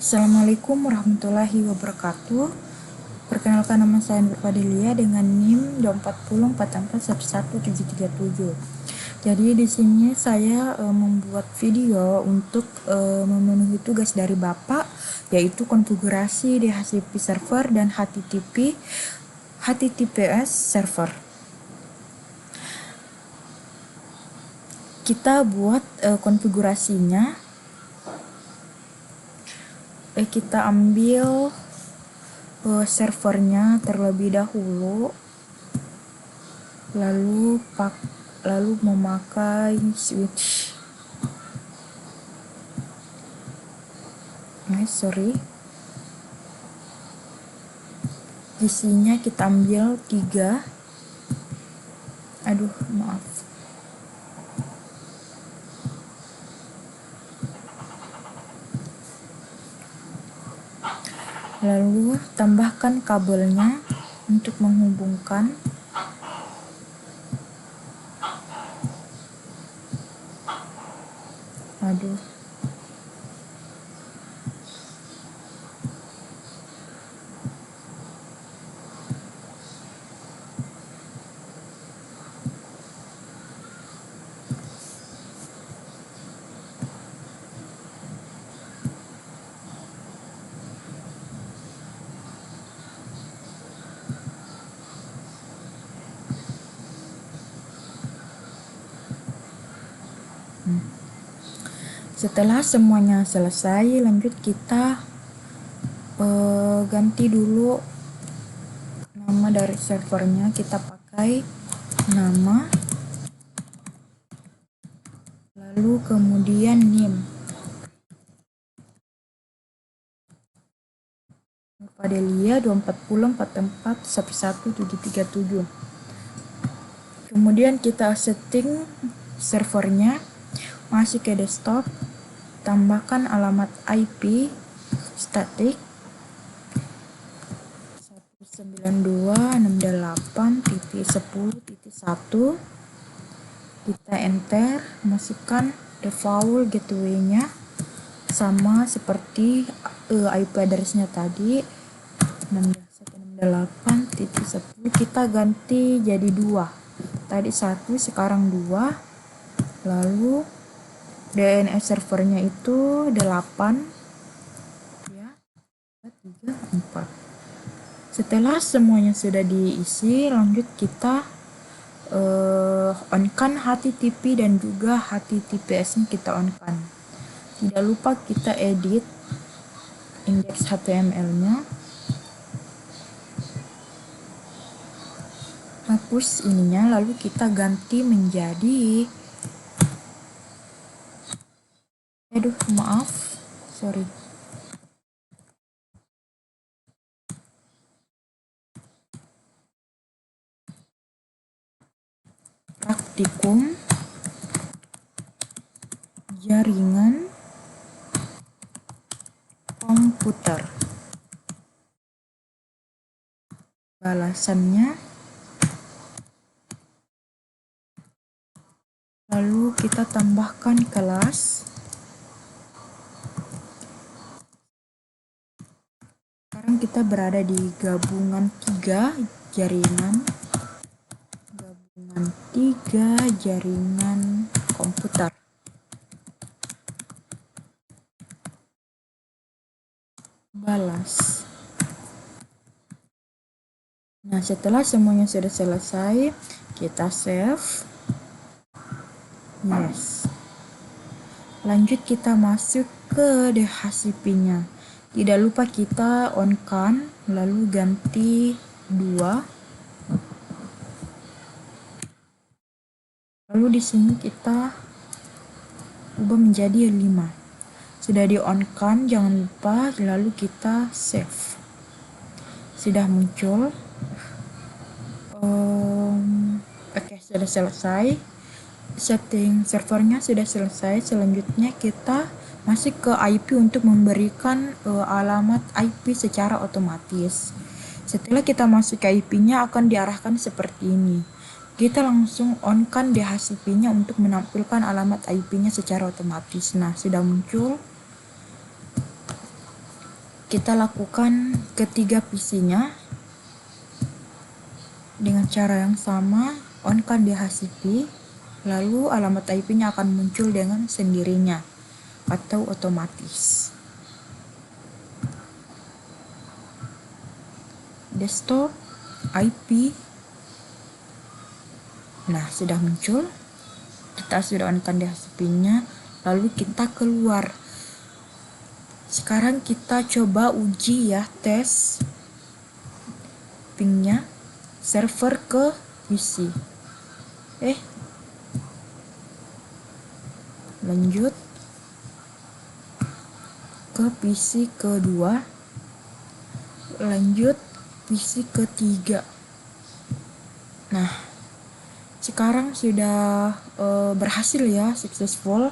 Assalamualaikum warahmatullahi wabarakatuh. Perkenalkan, nama saya Nur Fadilia dengan NIM 24044111737. Jadi di sini saya membuat video untuk memenuhi tugas dari Bapak, yaitu konfigurasi DHCP server dan HTTPS server. Kita buat konfigurasinya. Kita ambil servernya terlebih dahulu, lalu memakai switch. Isinya kita ambil 3. Maaf. Lalu tambahkan kabelnya untuk menghubungkan. Setelah semuanya selesai, lanjut kita ganti dulu nama dari servernya. Kita pakai nama, lalu kemudian NIM Fadelia 24044111737. Kemudian kita setting servernya, masuk ke desktop, tambahkan alamat IP static 192.68.10.1. Kita enter, masukkan default gateway-nya sama seperti IP address-nya tadi 168.10. kita ganti jadi 2. Tadi 1, sekarang 2. Lalu DNS servernya itu 8 ya, 3, 4. Setelah semuanya sudah diisi, lanjut kita on-kan HTTP dan juga HTTPS-nya kita on-kan. Tidak lupa kita edit indeks HTML-nya. Hapus ininya, lalu kita ganti menjadi praktikum jaringan komputer. Balasannya, lalu kita tambahkan kelas. Sekarang kita berada di gabungan 3 jaringan komputer. Balas. Nah, setelah semuanya sudah selesai, kita save. Yes. Lanjut kita masuk ke DHCP-nya. Tidak lupa kita on-kan, lalu ganti 2. Lalu di sini kita ubah menjadi 5. Sudah di on-kan, jangan lupa, lalu kita save. Sudah muncul. Oke, sudah selesai. Setting servernya sudah selesai. Selanjutnya kita masuk ke IP untuk memberikan alamat IP secara otomatis. Setelah kita masuk ke IP-nya, akan diarahkan seperti ini. Kita langsung on-kan DHCP-nya untuk menampilkan alamat IP-nya secara otomatis. Nah, sudah muncul. kita lakukan ketiga PC-nya dengan cara yang sama, on-kan DHCP, lalu alamat IP-nya akan muncul dengan sendirinya atau otomatis. Desktop, IP, nah sudah muncul, kita sudah on-kan DHCP-nya, lalu kita keluar. Sekarang kita coba uji ya, tes pingnya server ke PC. Lanjut ke PC kedua, lanjut PC ketiga. Nah, sekarang sudah berhasil ya, successful.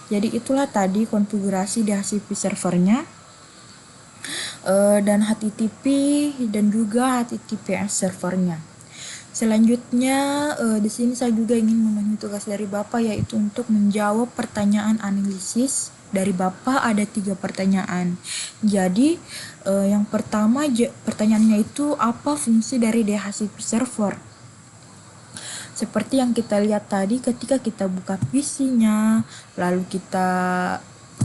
Jadi itulah tadi konfigurasi DHCP servernya, dan HTTP dan juga HTTPS servernya. Selanjutnya di sini saya juga ingin memenuhi tugas dari Bapak, yaitu untuk menjawab pertanyaan analisis dari Bapak. Ada 3 pertanyaan. Jadi yang pertama pertanyaannya itu, apa fungsi dari DHCP server? Seperti yang kita lihat tadi, ketika kita buka PC-nya, lalu kita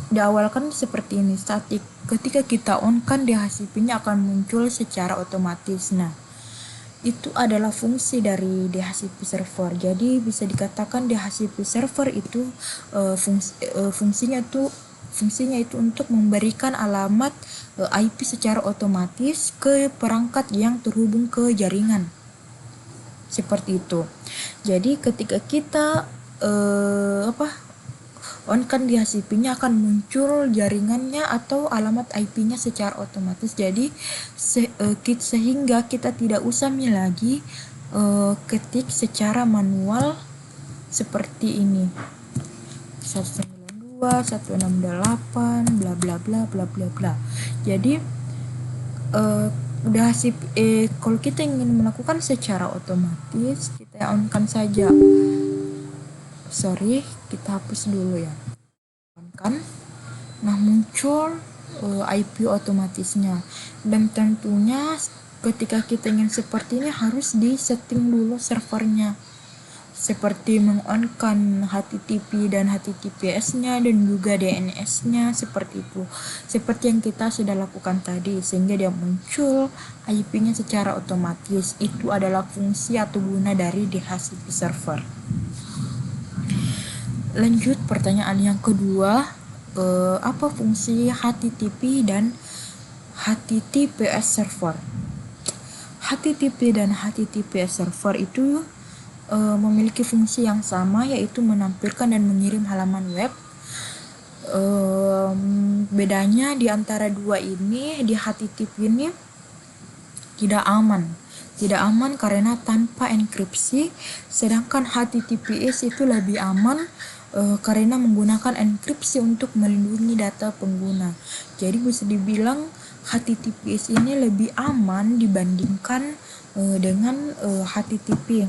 di awal kan seperti ini, static. Ketika kita on kan DHCP-nya akan muncul secara otomatis. Nah, itu adalah fungsi dari DHCP server. Jadi bisa dikatakan DHCP server itu fungsinya itu untuk memberikan alamat IP secara otomatis ke perangkat yang terhubung ke jaringan. Seperti itu. Jadi ketika kita on kan DHCP-nya akan muncul jaringannya atau alamat IP-nya secara otomatis. Jadi sehingga kita tidak usah lagi ketik secara manual seperti ini, 192 168 bla bla bla bla bla bla. Jadi kalau kita ingin melakukan secara otomatis, kita on-kan saja. Kita hapus dulu ya. On-kan. Nah, muncul IP otomatisnya. Dan tentunya ketika kita ingin seperti ini harus di-setting dulu servernya. Seperti meng-on-kan HTTP dan HTTPS-nya dan juga DNS-nya, seperti itu. Seperti yang kita sudah lakukan tadi, sehingga dia muncul IP-nya secara otomatis. Itu adalah fungsi atau guna dari DHCP server. Lanjut pertanyaan yang kedua, apa fungsi HTTP dan HTTPS server? HTTP dan HTTPS server itu memiliki fungsi yang sama, yaitu menampilkan dan mengirim halaman web. Bedanya di antara dua ini, di HTTP ini tidak aman karena tanpa enkripsi, sedangkan HTTPS itu lebih aman karena menggunakan enkripsi untuk melindungi data pengguna. Jadi bisa dibilang HTTPS ini lebih aman dibandingkan dengan HTTP.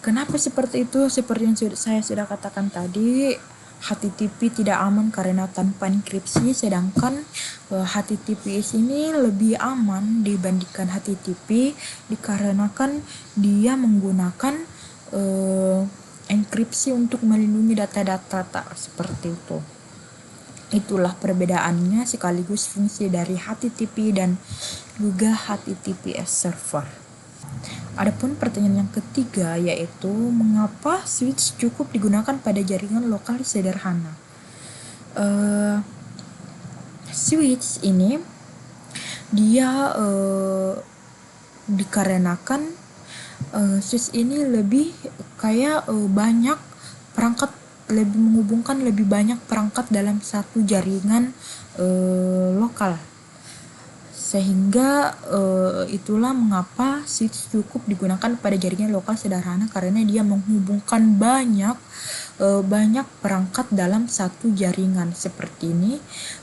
Kenapa seperti itu? Seperti yang saya sudah katakan tadi, HTTP tidak aman karena tanpa enkripsi, sedangkan HTTPS ini lebih aman dibandingkan HTTP dikarenakan dia menggunakan enkripsi untuk melindungi data-data seperti itu. Itulah perbedaannya sekaligus fungsi dari HTTP dan juga HTTPS server. Adapun pertanyaan yang ketiga, yaitu mengapa switch cukup digunakan pada jaringan lokal sederhana? Switch ini dia dikarenakan switch ini lebih kayak banyak perangkat, lebih menghubungkan lebih banyak perangkat dalam satu jaringan lokal, sehingga itulah mengapa switch cukup digunakan pada jaringan lokal sederhana, karena dia menghubungkan banyak perangkat dalam satu jaringan. Seperti ini,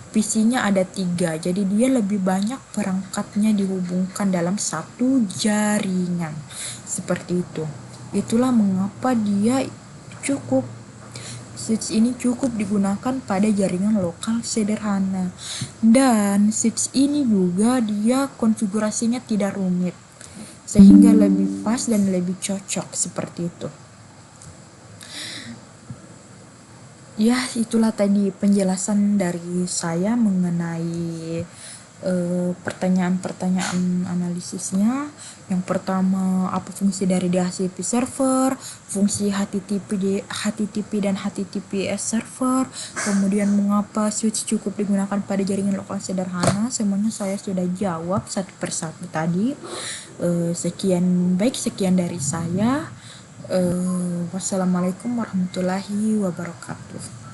PC-nya ada 3, jadi dia lebih banyak perangkatnya dihubungkan dalam satu jaringan. Seperti itu. Itulah mengapa dia cukup switch ini cukup digunakan pada jaringan lokal sederhana. Dan switch ini juga dia konfigurasinya tidak rumit, sehingga lebih pas dan lebih cocok seperti itu. Ya, itulah tadi penjelasan dari saya mengenai pertanyaan-pertanyaan analisisnya. Yang pertama, apa fungsi dari DHCP server, fungsi HTTP dan HTTPS server, kemudian mengapa switch cukup digunakan pada jaringan lokal sederhana. Semuanya saya sudah jawab satu persatu tadi. Sekian dari saya. Wassalamualaikum warahmatullahi wabarakatuh.